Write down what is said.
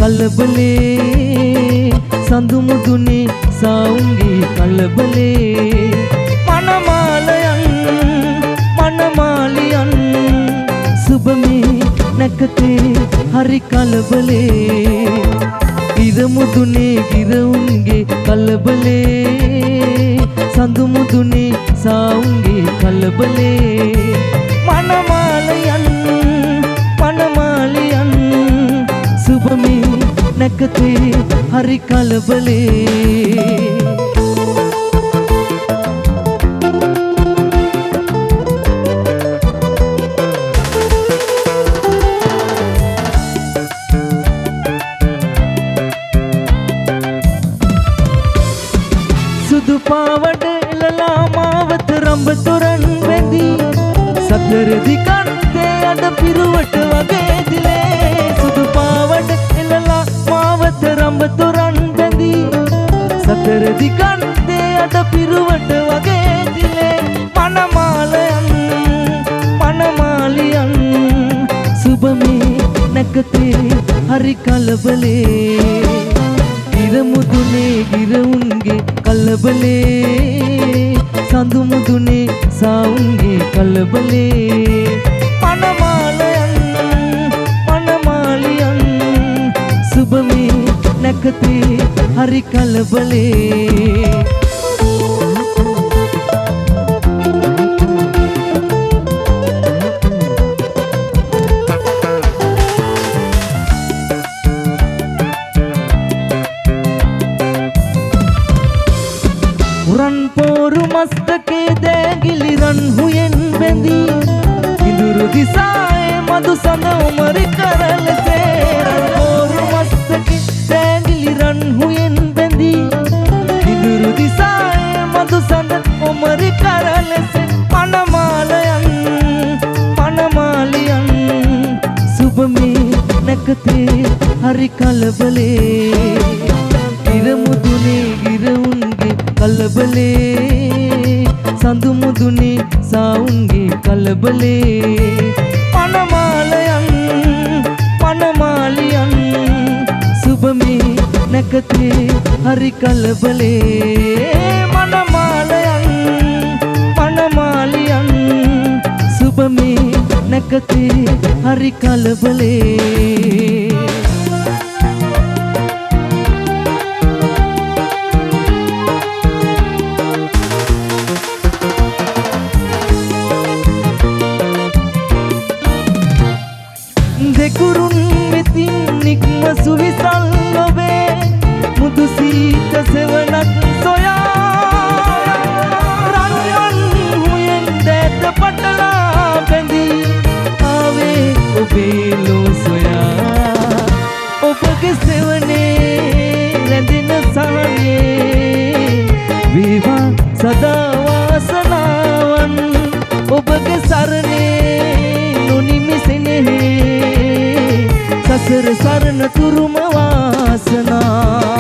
කලබලේ සඳු මුදුනේ සාඋන්ගේ කලබලේ මනමාලයන් මනමාලියන් සුබමේ නැකතේ හරි කලබලේ ඉර මුදුනේ ගිරවුන්ගේ කලබලේ සඳු මුදුනේ සාඋන්ගේ කලබලේ මනමාලයන් මනමාලියන් සුබමේ නැකතේ හරි කලබලේ සුදු පාවඩ එළලා මාවත රඹ තොරන් වැඳී සතර දිගන්තේ අඩ පිරුවට වගේ දිලේ සුදු පාවඩ එළලා මාවත රඹ තොරන් වැඳී සතර දිගන්තේ අඩ පිරුවට වගේ දිලේ මනමාලයන් මනමාලියන් සුබමේ නැකතේ හරි කලබලේ ඉර මුදුනේ ගිරවුන්ගේ කලබලේ සඳු මුදුනේ සාඋන්ගේ කලබලේ මනමාලයන් මනමාලියන් සුබමේ නැකතේ හරි කලබලේ රන් පෝරු මස්තකේ දෑගිලි රන් හුයෙන් බැඳී ඉඳුරු දිසායේ මදු සඳ උමරි කරලසේ රන් පෝරු මස්තකේ දෑගිලි රන් හුයෙන් බැඳී ඉඳුරු දිසායේ මදු සඳ උමරි කරලසේ මනමාලයන් මනමාලියන් සුබමේ නැකතේ හරි කලබලේ ඉර මුදුනේ ගිරවුන්ගේ කලබලේ සඳු මුදුනේ සාඋන්ගේ කලබලේ මනමාලයන් මනමාලියන් සුබමේ නැකතේ හරි කලබලේ මනමාලයන් මනමාලියන් සුබමේ නැකතේ හරි කලබලේ දෙකුරුන් වෙතින් නික්ම සුවිසල් ඔබේ මුදු සීත සෙවණක් සොයා රන්වන් හුයෙන් දැත පටලා බැඳී ආවේ ඔබේ ලෝ සොයා ඔබගේ සෙවනේ රැඳෙන සහනේ වේවා සදා වාසනාවන් ඔබගේ සරණේ නොනිමිසෙනෙහි සසර සරණ තුරුම වාසනා